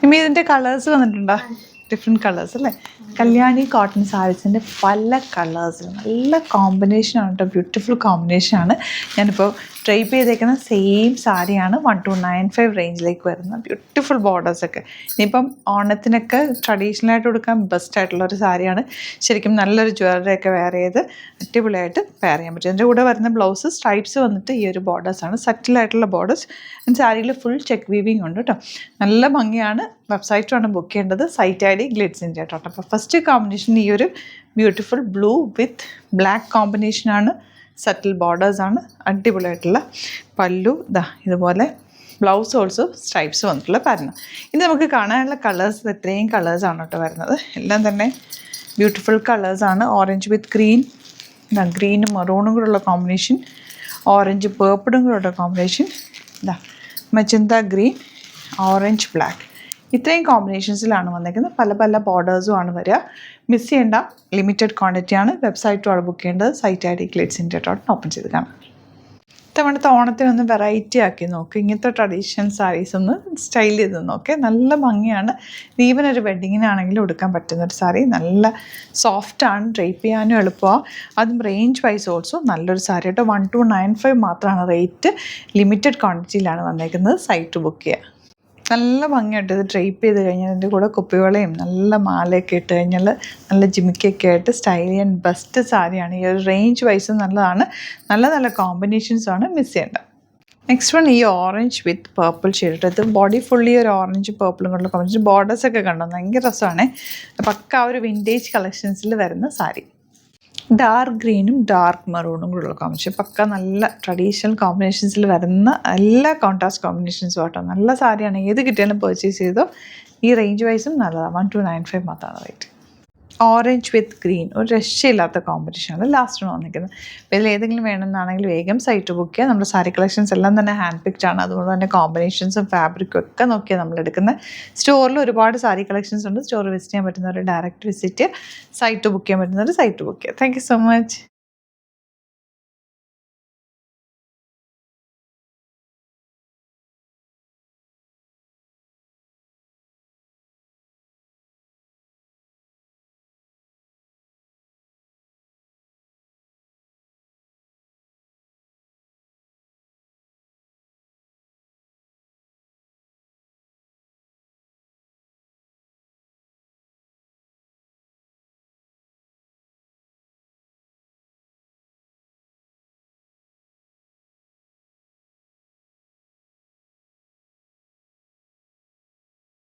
ഇനി ഇതിൻ്റെ കളേഴ്സ് വന്നിട്ടുണ്ടോ? ഡിഫറെൻറ്റ് കളേഴ്സ് അല്ലേ? കല്യാണി കോട്ടൺ സാരീസിൻ്റെ പല കളേഴ്സിലും നല്ല കോമ്പിനേഷനാണ് കേട്ടോ, ബ്യൂട്ടിഫുൾ കോമ്പിനേഷനാണ്. ഞാനിപ്പോൾ ഡ്രൈപ്പ് ചെയ്തേക്കുന്ന സെയിം സാരിയാണ് 1295 റേഞ്ചിലേക്ക് വരുന്ന ബ്യൂട്ടിഫുൾ ബോർഡേഴ്സൊക്കെ. ഇനിയിപ്പം ഓണത്തിനൊക്കെ ട്രഡീഷണലായിട്ട് കൊടുക്കാൻ ബെസ്റ്റ് ആയിട്ടുള്ളൊരു സാരിയാണ്. ശരിക്കും നല്ലൊരു ജ്വല്ലറി ഒക്കെ വെയർ ചെയ്ത് അടിപൊളിയായിട്ട് വെയർ ചെയ്യാൻ പറ്റും. എൻ്റെ കൂടെ വരുന്ന ബ്ലൗസ് സ്ട്രൈപ്സ് വന്നിട്ട് ഈ ഒരു ബോർഡേഴ്സാണ്, സറ്റിലായിട്ടുള്ള ബോർഡേഴ്സ്. സാരിയിൽ ഫുൾ ചെക്ക് വീവിങ് ഉണ്ട് കേട്ടോ, നല്ല ഭംഗിയാണ്. വെബ്സൈറ്റാണ് ബുക്ക് ചെയ്യേണ്ടത്. Site I D Glitz India കേട്ടോ. അപ്പോൾ ഫസ്റ്റ് കോമ്പിനേഷൻ ഈ ഒരു ബ്യൂട്ടിഫുൾ ബ്ലൂ വിത്ത് ബ്ലാക്ക് കോമ്പിനേഷനാണ്. സറ്റിൽ ബോർഡേഴ്സാണ്, അടിപൊളിയായിട്ടുള്ള പല്ലു. ഇതുപോലെ ബ്ലൗസ് ഓൾസോ സ്ട്രൈപ്സ് വന്നിട്ടുള്ള പാറ്റേൺ. ഇനി നമുക്ക് കാണാനുള്ള കളേഴ്സ് ഇത്രയും കളേഴ്സാണ് കേട്ടോ വരുന്നത്. എല്ലാം തന്നെ ബ്യൂട്ടിഫുൾ കളേഴ്സാണ്. ഓറഞ്ച് വിത്ത് ഗ്രീൻ, ഗ്രീനും മെറൂണും കൂടെയുള്ള കോമ്പിനേഷൻ, ഓറഞ്ച് പേർപ്പിളും കൂടെയുള്ള combination, magenta green, orange black, ഇത്രയും കോമ്പിനേഷൻസിലാണ് വന്നിരിക്കുന്നത്. പല പല ബോർഡേഴ്സും ആണ് വരിക. മിസ് ചെയ്യേണ്ട, ലിമിറ്റഡ് ക്വാണ്ടിറ്റിയാണ്. വെബ്സൈറ്റുമാണ് ബുക്ക് ചെയ്യേണ്ടത്. സൈറ്റ് ഐ ഡി ഗ്ലിറ്റ്സ്.in ഓപ്പൺ ചെയ്ത് കാണാം. ഇത്തവണത്തെ ഓണത്തിനൊന്ന് വെറൈറ്റി ആക്കി നോക്ക്. ഇങ്ങനത്തെ ട്രഡീഷണൽ സാരീസ് ഒന്ന് സ്റ്റൈൽ ചെയ്ത് നോക്കെ, നല്ല ഭംഗിയാണ്. ഈവൻ ഒരു വെഡ്ഡിങ്ങിനാണെങ്കിലും എടുക്കാൻ പറ്റുന്നൊരു സാരി. നല്ല സോഫ്റ്റാണ്, ഡ്രൈപ്പ് ചെയ്യാനും എളുപ്പമാണ്. അതും റേഞ്ച് വൈസ് ഓൾസോ നല്ലൊരു സാരി കേട്ടോ. 1295 മാത്രമാണ് റേറ്റ്. ലിമിറ്റഡ് ക്വാണ്ടിറ്റിയിലാണ് വന്നേക്കുന്നത്. സൈറ്റ് ബുക്ക് ചെയ്യുക. നല്ല ഭംഗിയായിട്ട് ഇത് ഡ്രൈപ്പ് ചെയ്ത് കഴിഞ്ഞാൽ അതിൻ്റെ കൂടെ കുപ്പിവളയും നല്ല മാലയൊക്കെ ഇട്ട് കഴിഞ്ഞാൽ നല്ല ജിമിക്കൊക്കെ ആയിട്ട് സ്റ്റൈലി ആൻഡ് ബെസ്റ്റ് സാരിയാണ്. ഈ ഒരു റേഞ്ച് വൈസ് നല്ലതാണ്. നല്ല നല്ല കോമ്പിനേഷൻസാണ്, മിസ് ചെയ്യേണ്ട. നെക്സ്റ്റ് വൺ ഈ ഓറഞ്ച് വിത്ത് പേർപ്പിൾ ഷെയ്ഡ്. ഇത് ബോഡി ഫുള്ളി ഒരു ഓറഞ്ച് പേർപ്പിളും കൊണ്ടുള്ള കോമ്പിനേഷൻ. ബോർഡേഴ്സൊക്കെ കണ്ടോ, ഭയങ്കര രസമാണ്. പക്ക ഒരു വിൻറ്റേജ് കളക്ഷൻസിൽ വരുന്ന സാരി. ഡാർക്ക് ഗ്രീനും ഡാർക്ക് മെറൂണും കൂടെയുള്ള കോമ്പിനേഷൻ. പക്ക നല്ല ട്രഡീഷണൽ കോമ്പിനേഷൻസിൽ വരുന്ന എല്ലാ കോൺട്രാസ്റ്റ് കോമ്പിനേഷൻസും ആട്ടോ. നല്ല സാരിയാണ്, ഏത് കിട്ടിയാലും പർച്ചേസ് ചെയ്തോ. ഈ റേഞ്ച് വൈസും നല്ലതാണ്. 1295 മാത്രമാണ് റേറ്റ്. ഓറഞ്ച് വിത്ത് ഗ്രീൻ ഒരു രക്ഷയില്ലാത്ത കോമ്പറ്റീഷനാണ് ലാസ്റ്റ് വന്നിരിക്കുന്നത്. അപ്പോൾ ഇതിൽ ഏതെങ്കിലും വേണമെന്നാണെങ്കിൽ വേഗം സൈറ്റ് ബുക്ക് ചെയ്യുക. നമ്മുടെ സാരി കളക്ഷൻസ് എല്ലാം തന്നെ ഹാൻഡ് പിക്ഡ് ആണ്. അതുകൊണ്ട് തന്നെ കോമ്പിനേഷൻസും ഫാബ്രിക്കും ഒക്കെ നോക്കിയാൽ നമ്മൾ എടുക്കുന്നത്. സ്റ്റോറിൽ ഒരുപാട് സാരി കളക്ഷൻസ് ഉണ്ട്. സ്റ്റോർ വിസിറ്റ് ചെയ്യാൻ പറ്റുന്നവർ ഡയറക്റ്റ് വിസിറ്റ് ചെയ്യുക. സൈറ്റ് ബുക്ക് ചെയ്യാൻ പറ്റുന്നവർ സൈറ്റ് ബുക്ക് ചെയ്യുക. Thank you so much.